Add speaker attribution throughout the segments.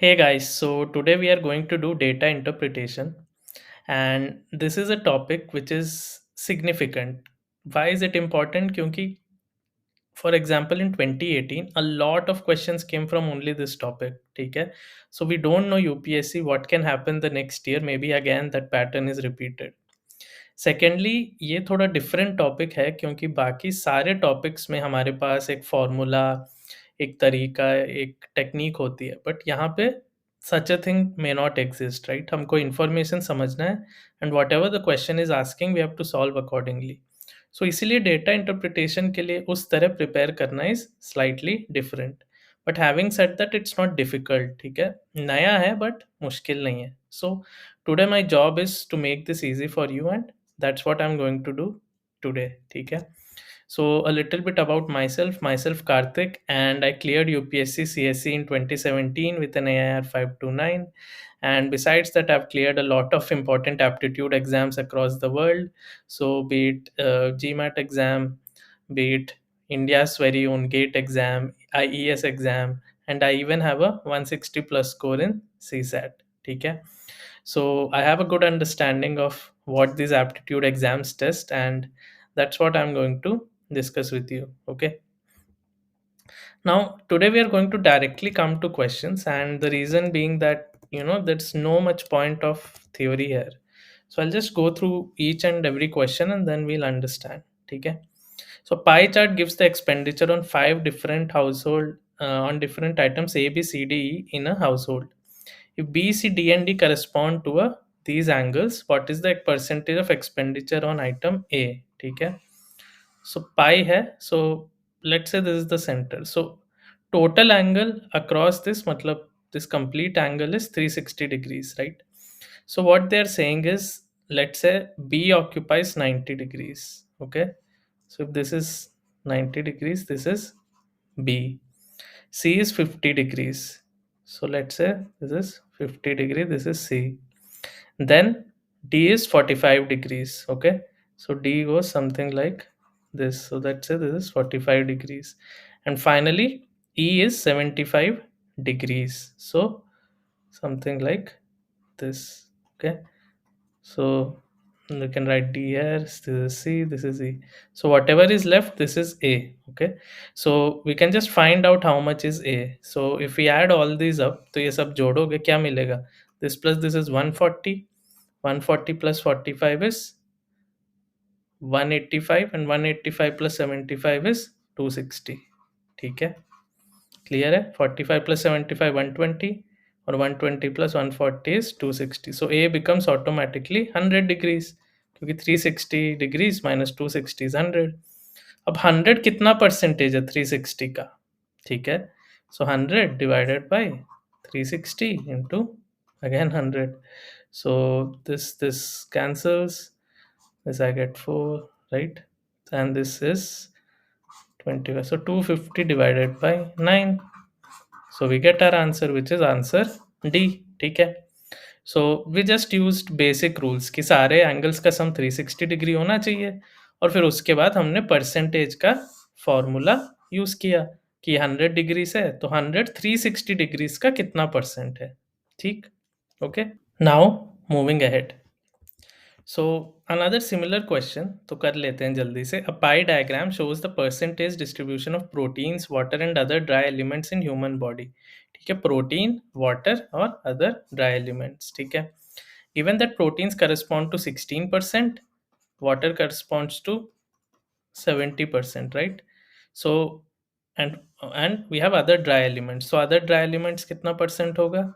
Speaker 1: Hey guys, so today we are going to do data interpretation, and this is a topic which is significant. Why is it important? क्योंकि for example in 2018 a lot of questions came from only this topic. ठीक है, so we don't know UPSC what can happen the next year, maybe again that pattern is repeated. Secondly ये थोड़ा different topic है क्योंकि बाकी सारे topics में हमारे पास एक फॉर्मूला, एक तरीका, एक टेक्निक होती है, बट यहाँ पे such a thing may not exist, right? हमको इन्फॉर्मेशन समझना है and what the question is asking we have to solve accordingly. So इसीलिए डेटा इंटरप्रिटेशन के लिए उस तरह प्रिपेयर करना is slightly different. But having said that it's not difficult. ठीक है, नया है बट मुश्किल नहीं है. So today my job is to make this easy for you and that's what I'm going to do today. ठीक है, so a little bit about myself Karthik, and I cleared UPSC CSE in 2017 with an AIR 529, and besides that I've cleared a lot of important aptitude exams across the world. So be it GMAT exam, be it India's very own GATE exam, IES exam, and I even have a 160 plus score in CSAT. ठीक है, so I have a good understanding of what these aptitude exams test, and that's what I'm going to discuss with you. Okay. Now, today we are going to directly come to questions, and the reason being that there's no much point of theory here. So I'll just go through each and every question and then we'll understand. Okay. So pie chart gives the expenditure on five different household on different items A, B, C, D, E in a household. If B, C, D, and D correspond to these angles, what is the percentage of expenditure on item A? ठीक है, so pi है, so let's say this is the center. So total angle across this मतलब this complete angle is 360 degrees, right? So what they're saying is, let's say B occupies 90 degrees. Okay, so if this is 90 degrees, this is B. C is 50 degrees. So let's say this is 50 degree, this is C. Then D is 45 degrees. Okay, so D goes something like this. So let's say this is 45 degrees. And finally, E is 75 degrees. So something like this. Okay, so you can write D here, this is C, this is E. So whatever is left, this is A. Okay, so we can just find out how much is A. So if we add all these up, तो ये सब जोड़ोगे क्या मिलेगा? This plus this is 140, 140 plus 45 is 185, and 185 plus 75 is 260. ठीक है, clear है? 45 plus 75 120, और 120 plus 140 is 260. So A becomes automatically 100 degrees, क्योंकि 360 degrees minus 260 is 100. अब 100 कितना परसेंटेज है 360 का? ठीक है, so 100 divided by 360 into again 100. So this cancels, this I get 4, right? And this is 25, so 250 divided by 9. So we get our answer, which is answer D. ठीक है, so we just used basic rules कि सारे angles का सम 360 degree होना चाहिए, और फिर उसके बाद हमने परसेंटेज का फॉर्मूला यूज किया कि 100 डिग्री से तो 100 360 डिग्रीज का कितना परसेंट है. ठीक, okay. Now moving ahead. So another similar question तो कर लेते हैं जल्दी से. A pie diagram shows the percentage distribution of proteins, water and other dry elements in human body. ठीक है, प्रोटीन, वाटर और अदर ड्राई एलिमेंट्स. ठीक है, given that proteins correspond to 16%, water corresponds to 70%, right? So and we have other dry elements. So other dry elements कितना percent होगा?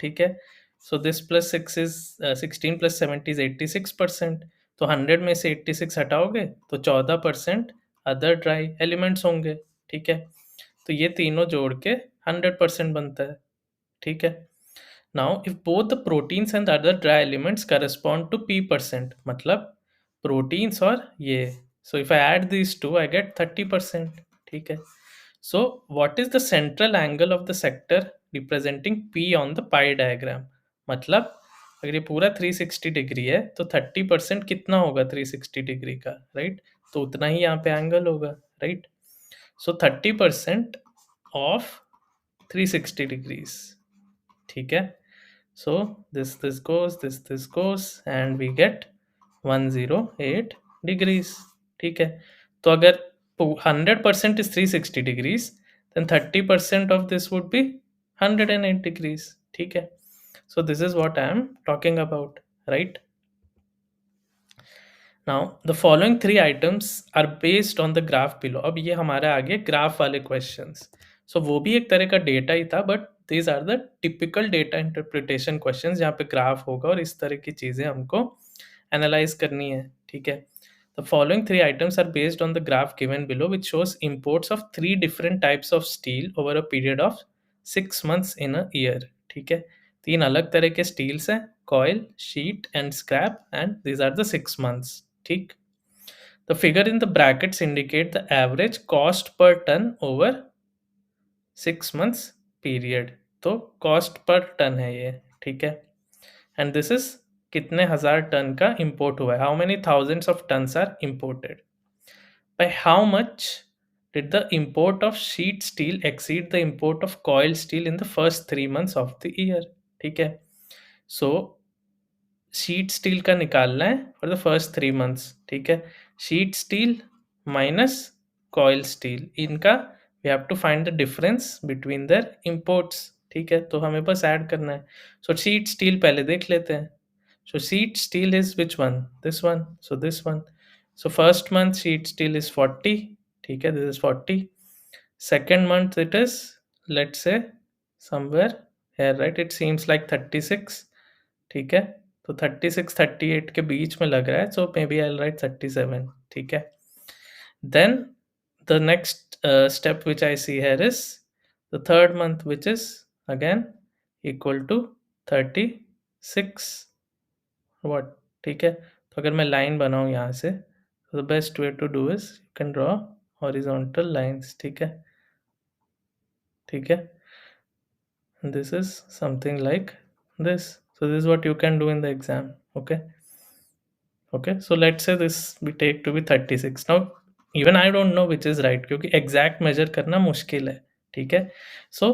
Speaker 1: ठीक है, so this plus 6 is 16 plus 70 is 86%. तो 100 में से 86 हटाओगे तो 14% अदर ड्राई एलिमेंट्स होंगे. ठीक है, तो ये तीनों जोड़ के 100% बनता है. ठीक है, now if both the proteins and the other dry elements correspond to p%, मतलब proteins और ये, so if I add these two I get 30%. ठीक है, so what is the central angle of the sector representing p on the pie diagram? मतलब अगर ये पूरा 360 degree है तो 30% कितना होगा 360 डिग्री का, राइट? तो उतना ही यहाँ पे एंगल होगा, राइट? So 30% of 360 degrees. ठीक है. So this goes and we get 108 degrees. ठीक है. तो अगर 100% is 360 degrees, then 30% of this would be 108 degrees. ठीक है. So this is what I am talking about, right? Now the following three items are based on the graph below. अब ये हमारे आगे ग्राफ वाले क्वेश्चंस. सो वो भी एक तरह का डेटा ही था, but these are the typical data interpretation questions जहाँ पे ग्राफ होगा और इस तरह की चीज़ें हमको एनालाइज करनी है. ठीक है. The following three items are based on the graph given below, which shows imports of three different types of steel over a period of 6 months in a year. ठीक है. तीन अलग तरह के स्टील्स हैं, coil, sheet and scrap, and these are the 6 months. ठीक. The figure in the brackets indicate the average cost per ton over 6 months period. तो cost per ton है ये. ठीक है. एंड दिस इज कितने हजार टन का इंपोर्ट हुआ है. How many thousands of tons are imported. By how much did the import of sheet steel exceed the import of coil steel in the first 3 months of the year. ठीक है. सो sheet steel का निकालना है for the first 3 months. ठीक है. Sheet steel minus coil steel, इनका we have to find the difference between their imports. ठीक है. तो हमें बस ऐड करना है. सो शीट स्टील पहले देख लेते हैं. So sheet steel is which one, this one. So this one. So first month sheet steel is 40. ठीक है. This is 40. Second month it is, let's say somewhere here, right? It seems like 36. ठीक है. तो 36 38 के बीच में लग रहा है, सो मे बी आई राइट 37. ठीक है. Then the next step which I see here is the third month, which is again equal to 36 what. ठीक है. तो अगर मैं लाइन बनाऊँ यहाँ से, तो the best way to do is you can draw horizontal lines. ठीक है. ठीक है. This is something like this. So this is what you can do in the exam. Okay, so let's say this we take to be 36. Now even I don't know which is right, क्योंकि exact measure करना मुश्किल है. ठीक है. So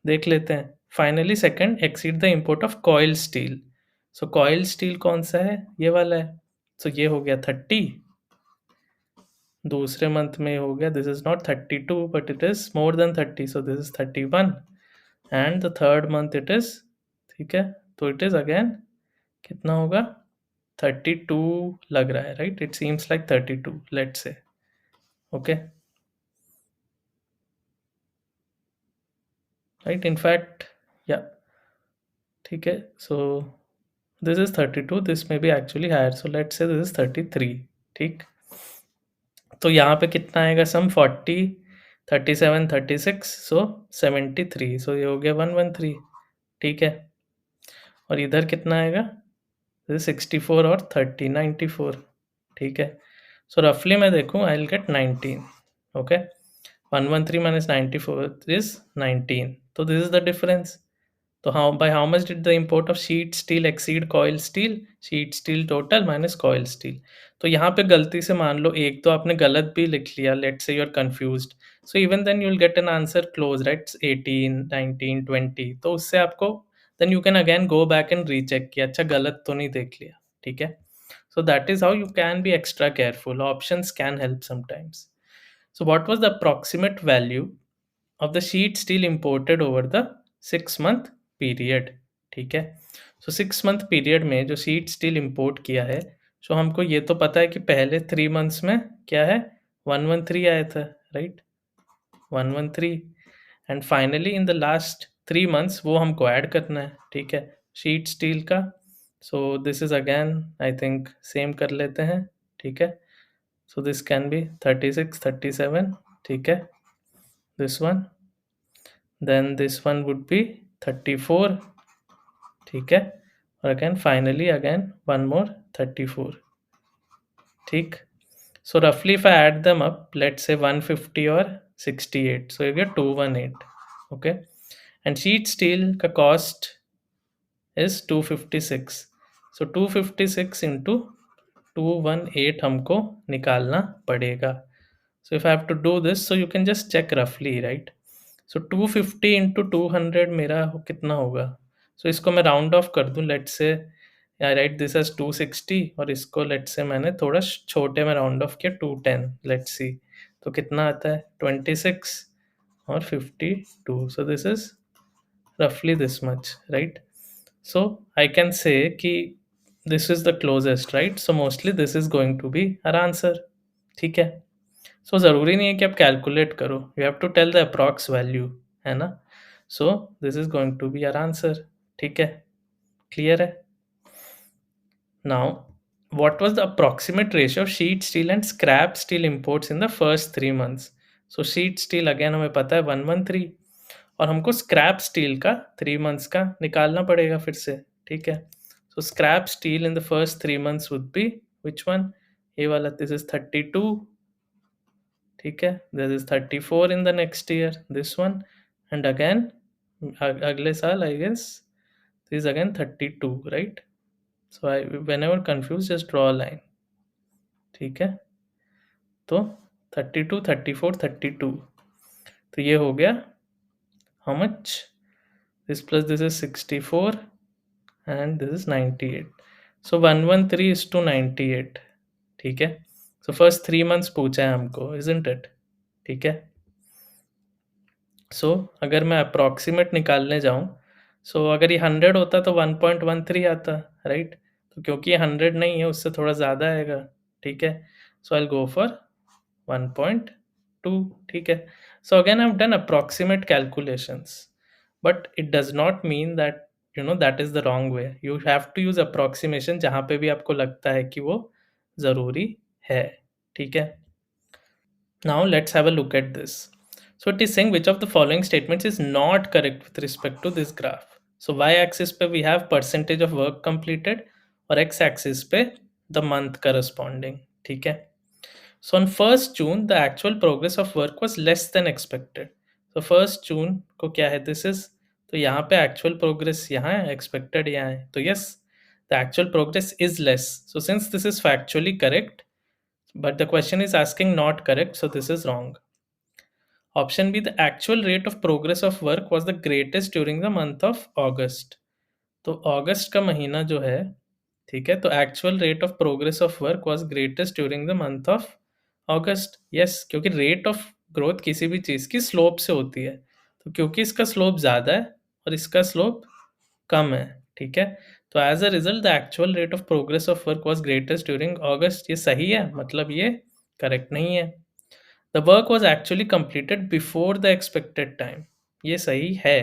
Speaker 1: देख लेते हैं. Finally second, exceed the import of coil steel. So coil steel कौन सा है, ये वाला है. So ये हो गया 30. दूसरे मंथ में हो गया, this is not 32 but it is more than 30, so this is 31. And the third month it is, ठीक है, तो इट इज अगेन कितना होगा, 32 लग रहा है, right. It seems like 32, let's say. Okay, right. In fact या ठीक है. So this is 32, this may be actually higher, so let's say this is 33. ठीक. तो यहाँ पे कितना आएगा सम, 40 37 36, सो 73. सो ये हो गया 113. ठीक है. और इधर कितना आएगा, 64 और 30 94. ठीक है. सो रफली मैं देखूँ, I will get 19. Okay. 113 minus 94 is 19. तो दिस इज द डिफरेंस. तो how much did the import of sheet steel exceed coil steel. Sheet steel total minus coil steel. तो यहाँ पे गलती से मान लो एक तो आपने गलत भी लिख लिया, let's say you are confused, so even then you will get an answer close, right. 18 19 20. तो उससे आपको then you can again go back and recheck कि अच्छा गलत तो नहीं देख लिया. ठीक है. So that is how you can be extra careful. Options can help sometimes. So what was the approximate value of the sheet steel imported over the 6 month period. ठीक है. सो 6 month पीरियड में जो शीट स्टील इंपोर्ट किया है, सो हमको ये तो पता है कि पहले 3 months में क्या है, 113 आया था, right. 113. And finally in the last 3 months वो हमको ऐड करना है. ठीक है. शीट स्टील का. सो this is again I think same कर लेते हैं. ठीक है. So this can be 36 37. ठीक है. This one, then this one would be 34. ठीक है. और again finally again one more 34. ठीक. So roughly if I add them up, let's say 150 or 68, so you get 218. Okay. And sheet steel का cost is 256. So 256 into 218 हमको निकालना पड़ेगा. So if I have to do this, so you can just check roughly, right. So 250 into 200 मेरा कितना होगा? सो इसको मैं round of कर दूं, let's say I right this as 260 और इसको लेट्स से मैंने थोड़ा छोटे में राउंड ऑफ किया 210, लेट्स सी तो कितना आता है 26 और 52. सो this is roughly this much, right? So I can say कि this is the closest, right? So mostly this is going to be our answer. ठीक है? So ज़रूरी नहीं है कि आप कैलकुलेट करो, you have to tell the approx value, है ना? So this is going to be our answer. ठीक है? Clear है? Now, what was the approximate ratio of sheet steel and scrap steel imports in the first 3 months? So sheet steel again हमें पता है 113 और हमको स्क्रैप स्टील का 3 months का निकालना पड़ेगा फिर से, ठीक है? So scrap steel in the first 3 months would be which one? ये वाला, दिस इज 32, ठीक है? This is 34 in the next year, this one, and again अगले साल I guess this is again 32, right? So I whenever confuse just draw a line, ठीक है? तो 32, 34, 32, तो ये हो गया how much? This plus this is 64 and this is 98. So 113 is to 98. ठीक है? So first 3 months पूछा है हमको, isn't it? ठीक है? So अगर मैं approximate निकालने जाऊँ, so अगर ये 100 होता तो 1.13 आता, right? तो क्योंकि ये 100 नहीं है, उससे थोड़ा ज़्यादा आएगा, ठीक है? So I'll go for 1.2, ठीक है? So again I've done approximate calculations, but it does not mean that that is the wrong way. You have to use approximation जहाँ पे भी आपको लगता है कि वो ज़रूरी है, ठीक है? Now let's have a look at this. So it is saying which of the following statements is not correct with respect to this graph. So y-axis पे we have percentage of work completed और x-axis पे the month corresponding, ठीक है? So on 1st June the actual progress of work was less than expected. So 1st June को क्या है? This is, तो यहाँ पे actual progress यहाँ है, expected यहाँ है, तो yes, the actual progress is less. So since this is factually correct, but the question is asking not correct, so this is wrong. Option B, the actual rate of progress of work was the greatest during the month of August. तो अगस्त का महीना जो है, ठीक है, तो actual rate of progress of work was greatest during the month of August. Yes, क्योंकि rate of growth किसी भी चीज़ की स्लोप से होती है, तो क्योंकि इसका स्लोप ज़्यादा है और इसका स्लोप कम है, ठीक है, तो as a result the actual rate of progress of work was greatest during August. ये सही है, मतलब ये करेक्ट नहीं है. The work was actually completed before the expected time. ये सही है,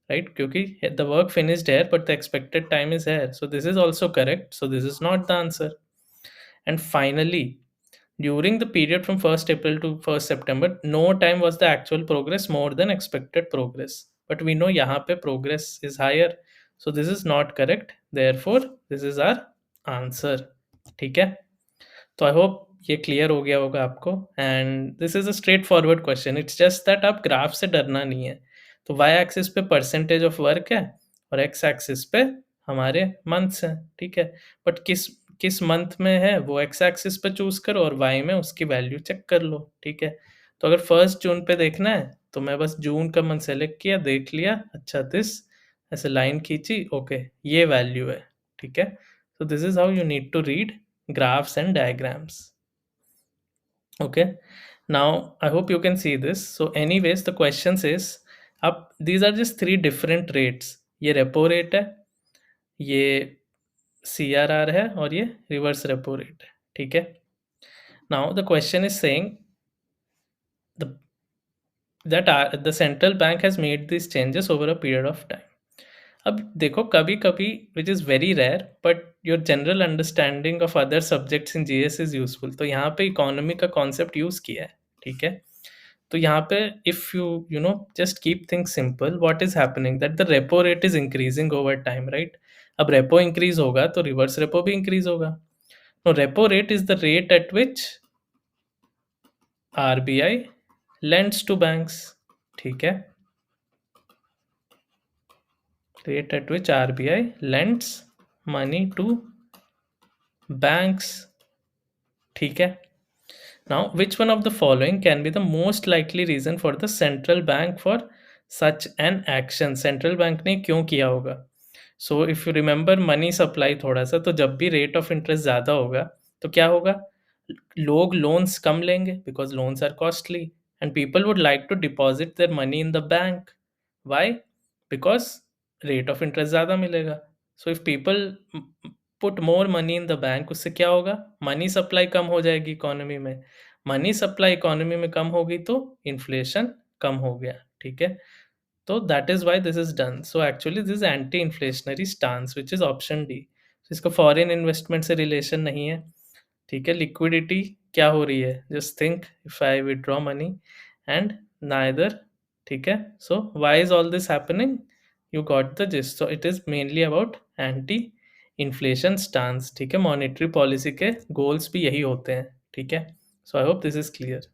Speaker 1: राइट, क्योंकि the work finished here but the expected time is here, so this is also correct, so this is not the answer. And finally, during the period from 1st April to 1st September, no time was the actual progress more than expected progress, but we know यहाँ पे progress is higher, so this is not correct, therefore this is our answer. ठीक है, तो I hope ये clear हो गया होगा आपको. And this is a straightforward question, it's just that आप ग्राफ से डरना नहीं है. तो वाई एक्सिस पे परसेंटेज ऑफ वर्क है और एक्स एक्सिस पे हमारे मंथ्स हैं, ठीक है, बट किस किस मंथ में है वो एक्स एक्सिस पे चूज करो और वाई में उसकी वैल्यू चेक कर लो, ठीक है. तो अगर 1st जून पे देखना है तो मैं बस जून का मंथ सेलेक्ट किया, देख लिया, अच्छा दिस, ऐसे लाइन खींची, ओके ये वैल्यू है, ठीक है. So this is how you need to read graphs and diagrams. Okay, now I hope you can see this. So anyways, the question says up these are just 3 different rates. ये repo rate है, ये CRR है और ये reverse repo rate है, ठीक है. Now the question is saying the that the central bank has made these changes over a period of time. अब देखो, कभी कभी which is very rare but your general understanding of other subjects in GS is useful. तो यहाँ पे economy का concept use किया है, ठीक है. तो यहाँ पे if you know just keep things simple, what is happening that the repo rate is increasing over time, right. अब रेपो इंक्रीज होगा तो रिवर्स रेपो भी इंक्रीज होगा. No, repo rate is the rate at which RBI lends to banks, ठीक है. Rate at which RBI lends money to banks, ठीक है. Now which one of the following can be the most likely reason for the central bank for such an action central bank ने क्यों किया होगा? So if you remember money supply थोड़ा सा, तो जब भी रेट ऑफ इंटरेस्ट ज़्यादा होगा तो क्या होगा? लोग लोन्स कम लेंगे because loans are costly and people would like to deposit their money in the bank. Why? Because rate of interest ज़्यादा मिलेगा. So if people put more money in the bank, उससे क्या होगा? मनी सप्लाई कम हो जाएगी economy में. Money supply economy में कम होगी तो इन्फ्लेशन कम हो गया. ठीक है, तो that is why this is done. So actually this anti inflationary stance which is option D. इसका फॉरेन इन्वेस्टमेंट से रिलेशन नहीं है. ठीक है, लिक्विडिटी क्या हो रही है? Just think if I withdraw money and neither. ठीक है, so why is all this happening? You got the gist. So it is mainly about anti inflation stance. ठीक है, मॉनेटरी पॉलिसी के गोल्स भी यही होते हैं. ठीक है, so I hope this is clear.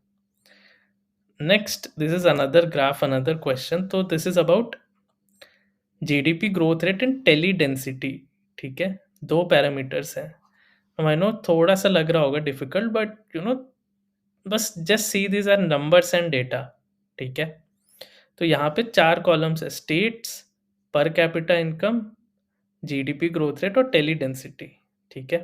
Speaker 1: Next, this is another graph, another question. तो this is about GDP growth rate and tele density. ठीक है, दो पैरामीटर्स हैं. आई नो थोड़ा सा लग रहा होगा डिफिकल्ट, बट यू नो बस just see these are numbers and data. ठीक है, तो यहाँ पे 4 कॉलम्स है: states, per capita income, GDP growth rate और टेली डेंसिटी. ठीक है,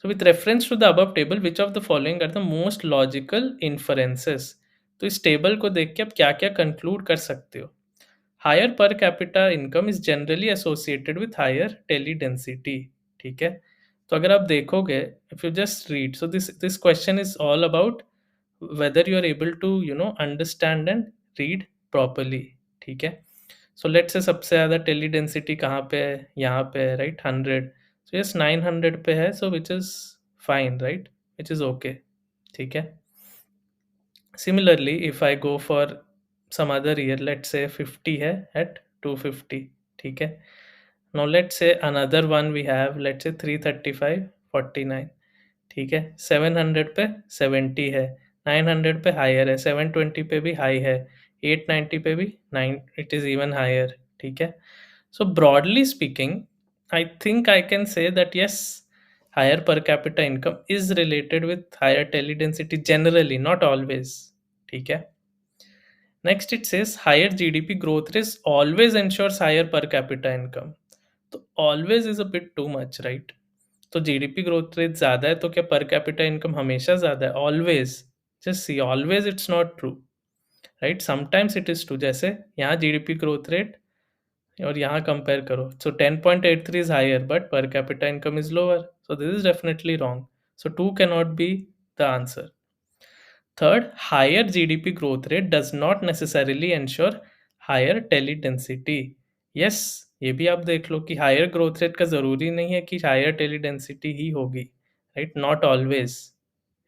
Speaker 1: so with reference to the above table which of the following are the most logical inferences. तो इस टेबल को देख के आप क्या क्या कंक्लूड कर सकते हो? Higher per capita income is generally associated with higher tele density. ठीक है, तो अगर आप देखोगे, if you just read, so this question is all about whether you are able to understand and read properly. ठीक है, सो लेट्स से सबसे ज़्यादा टेली डेंसिटी कहाँ पे है? यहाँ पे है, राइट, 100. सो यस 900 पे है, so which is fine, right, which is okay. ठीक है, similarly if I go for some other year, let's say 50 है at 250. ठीक है, now let's say another one we have, let's say 335 49. ठीक है, 700 पे 70 है, 900 पे हायर है, 720 पे भी हाई है, 890 पे भी 9, इट इज़ इवन हायर. ठीक है, so broadly speaking I think I can say that yes, higher per capita income is related with higher tele density generally, not always. ठीक है, next it says higher GDP growth rate always ensures higher per capita income. तो always is a bit too much, right? तो GDP growth rate ज़्यादा है तो क्या पर capita income हमेशा ज़्यादा है? Always. Just see, always it's not true, right, sometimes it is true. जैसे यहाँ जीडीपी ग्रोथ रेट और यहाँ कंपेयर करो, so 10.83 is higher but per capita income is lower, so this is definitely wrong. So 2 cannot be the answer. Third, higher GDP growth rate does not necessarily ensure higher tele density. Yes, ये भी आप देख लो कि higher growth rate का ज़रूरी नहीं है कि हायर टेली डेंसिटी ही होगी, right, not always,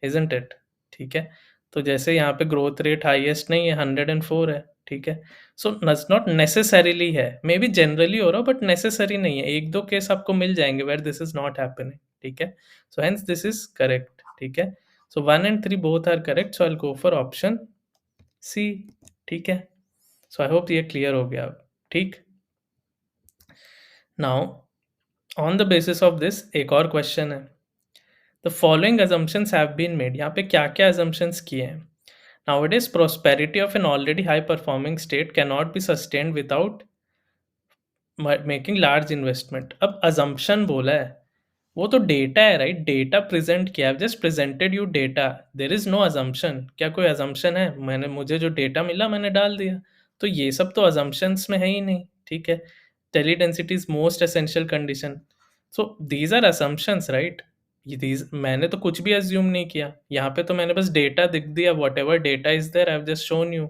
Speaker 1: isn't it. ठीक है, तो जैसे यहाँ पे ग्रोथ रेट हाईएस्ट नहीं है, 104 है. ठीक है, सो नॉट नेसेसरीली है, मे बी जनरली हो रहा हो बट नेसेसरी नहीं है. एक दो केस आपको मिल जाएंगे where this is not happening. ठीक है, so hence this is correct. ठीक है, so 1 and 3 both are correct, so I'll go for option C. ठीक है, so I hope ये clear हो गया अब. ठीक, now on the basis of this एक और question है. The following assumptions have been made. यहाँ पे क्या क्या assumptions किए हैं? Nowadays prosperity of an already high performing state cannot be sustained without making large investment. अब assumption बोला है, वो तो डेटा है, राइट, डेटा प्रेजेंट किया है, just presented you data, there is no assumption. क्या कोई अजम्पशन है? मैंने, मुझे जो डेटा मिला मैंने डाल दिया, तो ये सब तो अजम्पशंस में है ही नहीं. ठीक है, tele density is most essential condition, so these are assumptions, right. These, मैंने तो कुछ भी अज्यूम नहीं किया, यहाँ पे तो मैंने बस डेटा दिख दिया, whatever data is there I have just shown you.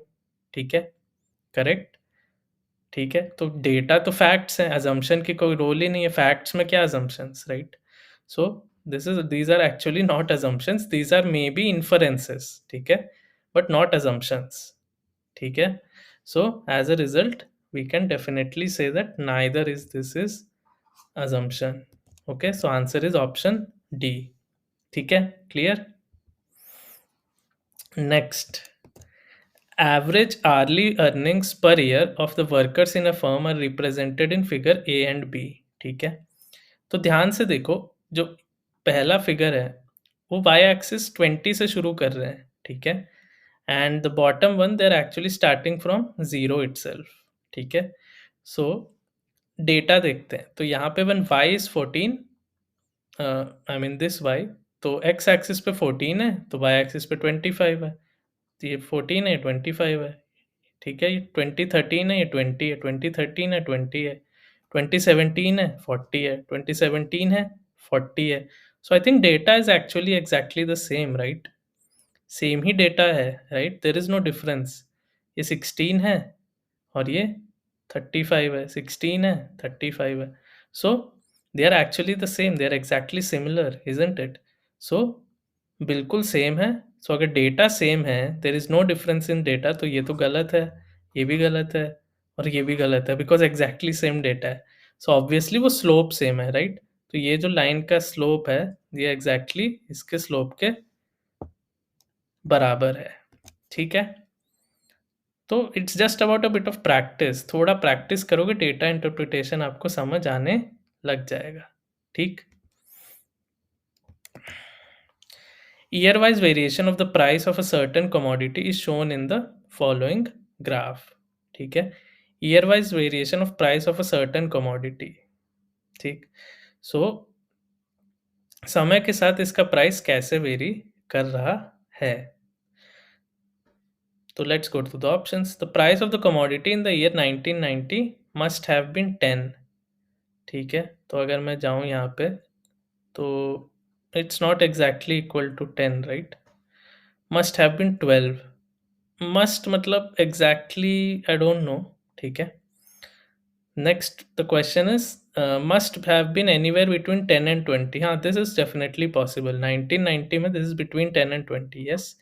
Speaker 1: ठीक है, करेक्ट. ठीक है, तो डेटा तो फैक्ट्स हैं, अजम्पशन की कोई रोल ही नहीं है. फैक्ट्स में क्या assumptions, right. So these are actually not assumptions, these are maybe inferences. ठीक है, but not assumptions. ठीक है, so as a result we can definitely say that neither is this is assumption. Okay, so answer is option D. ठीक है, clear. Next, average hourly earnings per year of the workers in a firm are represented in figure A and B. ठीक है, तो ध्यान से देखो, जो पहला फिगर है वो वाई एक्सिस 20 से शुरू कर रहे हैं. ठीक है, and the bottom one they're actually starting from zero itself. ठीक है, so डेटा देखते हैं तो यहाँ पे one y is 14, I mean this y, तो x एक्सिस पे 14 है तो y एक्सिस पे 25 है, तो ये 14 है 25 है, ठीक है, ये 2013 है, ये 20 है, 2013 है 20 है, 2017 है 40 है, 2017 है 40 है, so I think data is actually exactly the same, right? Same ही डेटा है, right? There is no difference. ये 16 है और ये 35 है, 16 है 35 है, so they are actually the same, they are exactly similar, isn't it? So बिल्कुल सेम है। सो अगर डेटा सेम है, there is no difference in data, तो ये तो गलत है, ये भी गलत है और ये भी गलत है, बिकॉज एग्जैक्टली सेम डेटा है। सो ऑब्वियसली वो स्लोप सेम है, राइट? तो ये जो लाइन का स्लोप है, ये एग्जैक्टली इसके स्लोप के बराबर है, ठीक है? तो it's just about a bit of practice, थोड़ा प्रैक्टिस करोगे डेटा इंटरप्रिटेशन आपको समझ आने लग जाएगा, ठीक? Year wise variation of the price of a certain commodity is shown in the following graph, ठीक है? Year wise variation of price of a certain commodity, ठीक? सो समय के साथ इसका प्राइस कैसे वेरी कर रहा है? तो let's go to the options. The price of the commodity in the year 1990 must have been 10, ठीक है? तो अगर मैं जाऊं यहाँ पे तो it's not exactly equal to 10, right? Must have been 12, must मतलब एग्जैक्टली आई डोंट नो, ठीक है? Next the question is must have been anywhere between 10 and 20, हाँ दिस इज डेफिनेटली पॉसिबल। 1990 में this is between 10 and 20, yes.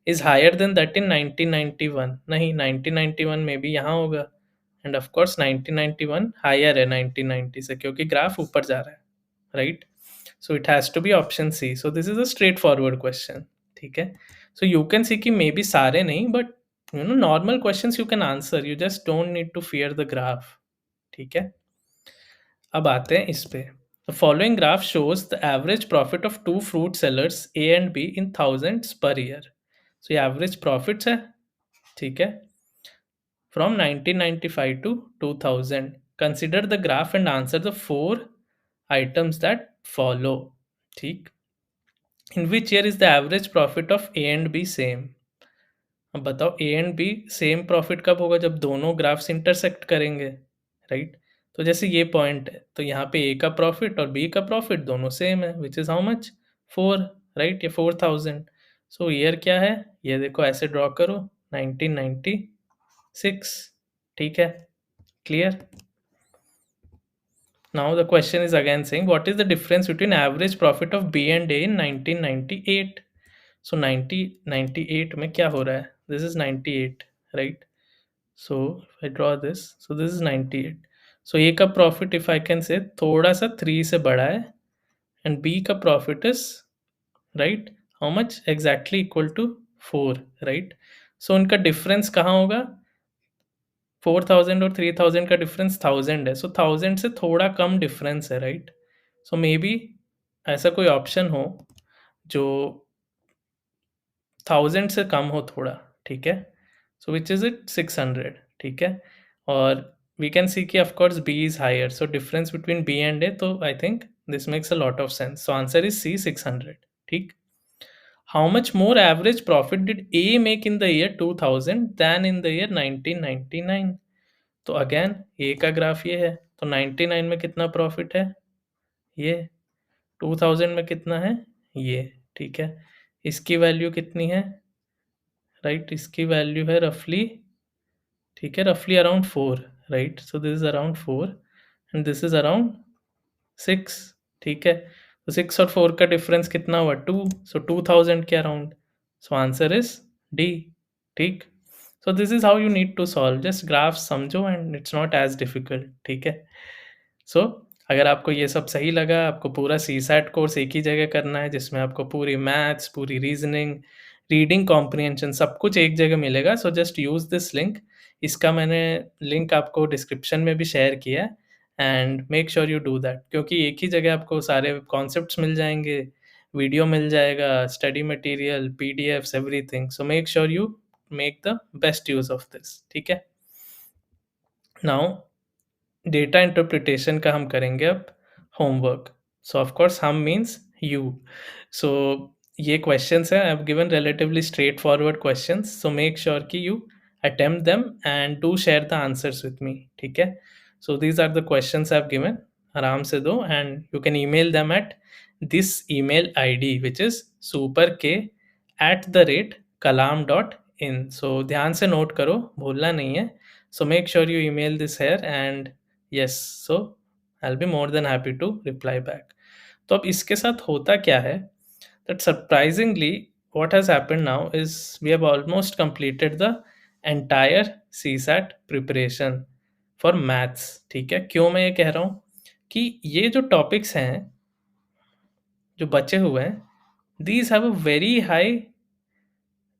Speaker 1: Is higher than that in 1991, नहीं 1991 में भी यहाँ होगा, एंड ऑफ कोर्स 1991 हायर है 1990 से, क्योंकि ग्राफ ऊपर जा रहा है, right? So it has to be option C. So this is a straightforward question, ठीक है? सो यू कैन सी कि मे बी सारे नहीं, but you know normal questions you can answer, you just don't need to fear the graph, ठीक है? अब आते हैं इस पे। The following graph shows the average profit of two fruit sellers A and B in thousands per year. So ये average profits है, ठीक है, from 1995 to 2000। Consider the graph and answer the 4 items that follow, ठीक? In which year is the average profit of A and B same? अब बताओ ए and B same profit कब होगा? जब दोनों ग्राफ्स इंटरसेक्ट करेंगे, राइट? तो जैसे ये पॉइंट है तो यहाँ पे ए का प्रॉफिट और बी का प्रॉफिट दोनों सेम है, which is how much? 4, right? ये 4000। सो ईयर क्या है? ये देखो ऐसे ड्रॉ करो, 1996, ठीक है? Clear? Now the question is again saying what is the difference between average profit of B and A in 1998? So 1998 में क्या हो रहा है? This is 98, right? So if I draw this, so this is 98. So A का profit if I can say थोड़ा सा 3 से बड़ा है, and B का profit is, right, how much? Exactly equal to 4, right? So उनका difference कहाँ होगा? 4000 और 3000 का डिफरेंस 1000 है, सो 1000 से थोड़ा कम डिफरेंस है, राइट? सो मे बी ऐसा कोई ऑप्शन हो जो 1000 से कम हो थोड़ा, ठीक है? So which is it? 600, ठीक है? और वी कैन सी कि of course B is higher, so difference between B and A, तो I think this makes a lot of sense, so answer is C, 600, ठीक? How much more average profit did A make in the year 2000 than in the year 1999? तो again ए का graph ये है, तो 99 में कितना profit है? ये 2000 में कितना है? ये, ठीक है? इसकी वैल्यू कितनी है? राइट, इसकी वैल्यू है रफली, ठीक है, रफली around 4, right? So this is around 4 and this is around 6, ठीक है? तो 6 और 4 का डिफरेंस कितना हुआ? 2, सो 2000 के around, so answer is D, ठीक? So this is how you need to solve, just graph समझो and it's not as difficult, ठीक है? सो अगर आपको ये सब सही लगा, आपको पूरा सीसैट कोर्स एक ही जगह करना है जिसमें आपको पूरी मैथ्स, पूरी रीजनिंग, रीडिंग कॉम्प्रिहेंशन सब कुछ एक जगह मिलेगा, so just use this link. इसका मैंने लिंक आपको डिस्क्रिप्शन में भी शेयर किया है, and make sure you do that, क्योंकि एक ही जगह आपको सारे कॉन्सेप्ट्स मिल जाएंगे, वीडियो मिल जाएगा, study material, PDFs, everything. So make sure you make the best use of this. ठीक है. Now डेटा इंटरप्रिटेशन का हम करेंगे अब होमवर्क. सो ऑफ कोर्स हम मीन्स यू. सो ये क्वेश्चंस हैं. I have given relatively straightforward questions, so make sure कि you attempt them and do share the answers with me. ठीक है. So these are the questions I have given. आराम से दो and you can email them at this email ID which is superk@kalam.in. So ध्यान से note करो, भूलना नहीं है. So make sure you email this here and yes, so I'll be more than happy to reply back. तो अब इसके साथ होता क्या है that surprisingly what has happened now is we have almost completed the entire CSAT preparation for maths. ठीक है. क्यों मैं ये कह रहा हूँ कि ये जो टॉपिक्स हैं जो बचे हुए हैं, these have a very high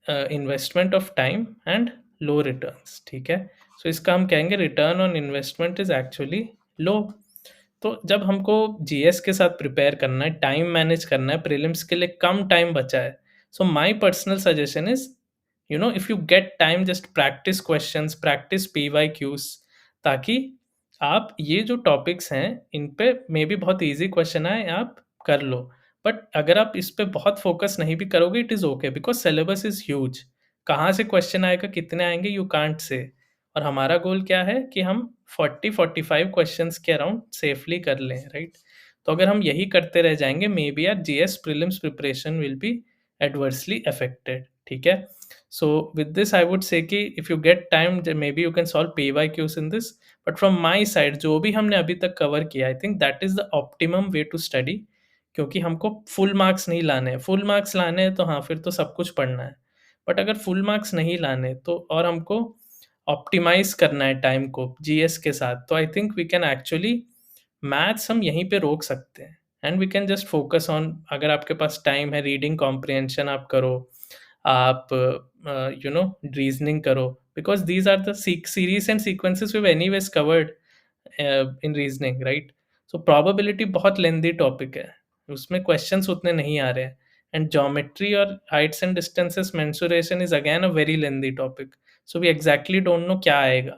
Speaker 1: investment of time and low returns. ठीक है. सो इसका हम कहेंगे return on investment is actually लो. तो जब हमको जीएस के साथ प्रिपेयर करना है, टाइम मैनेज करना है, प्रीलिम्स के लिए कम टाइम बचा है, so my personal suggestion is if you get time just practice questions, practice PYQs, ताकि आप ये जो टॉपिक्स हैं इन पे मे बी बहुत इजी क्वेश्चन आए, आप कर लो. बट अगर आप इस पे बहुत फोकस नहीं भी करोगे, it is okay because syllabus is huge. कहाँ से क्वेश्चन आएगा, कितने आएंगे, यू कांट से. और हमारा गोल क्या है कि हम 40-45 क्वेश्चंस के अराउंड सेफली कर लें, राइट. तो अगर हम यही करते रह जाएंगे, maybe our GS prelims preparation will be adversely affected. ठीक है. So with this I would say कि if you get time maybe you can solve PYQs in this. But from my side जो भी हमने अभी तक cover किया, I think that is the optimum way to study. क्योंकि हमको full marks नहीं लाने हैं. फुल मार्क्स लाने हैं तो हाँ, फिर तो सब कुछ पढ़ना है. बट अगर फुल मार्क्स नहीं लाने तो और हमको ऑप्टिमाइज़ करना है टाइम को जीएस के साथ, तो I think we can actually maths हम यहीं पे रोक सकते हैं and we can just focus on, अगर आपके पास टाइम है, रीडिंग कॉम्प्रिहेंशन आप करो, आप रीजनिंग करो, because these are the series and sequences we anyways covered in reasoning, right. So probability बहुत लेंदी टॉपिक है, उसमें क्वेश्चंस उतने नहीं आ रहे हैं. एंड ज्योमेट्री और heights and distances mensuration is again a very lengthy topic. So we exactly don't know क्या आएगा,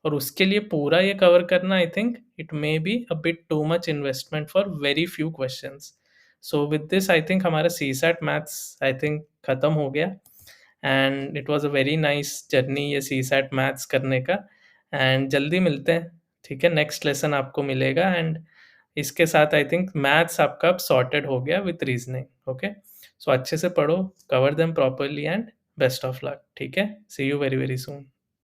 Speaker 1: और उसके लिए पूरा ये कवर करना, I think it may be a bit too much investment for very few questions. So with this I think हमारा CSAT maths I think ख़त्म हो गया. And it was a very nice journey ये CSAT maths करने का. And जल्दी मिलते हैं. ठीक है. नेक्स्ट लेसन आपको मिलेगा एंड इसके साथ आई थिंक मैथ्स आपका अब सॉर्टेड हो गया विथ रीजनिंग. ओके. सो अच्छे से पढ़ो, cover them properly and best of luck. ठीक है. सी यू वेरी वेरी सून.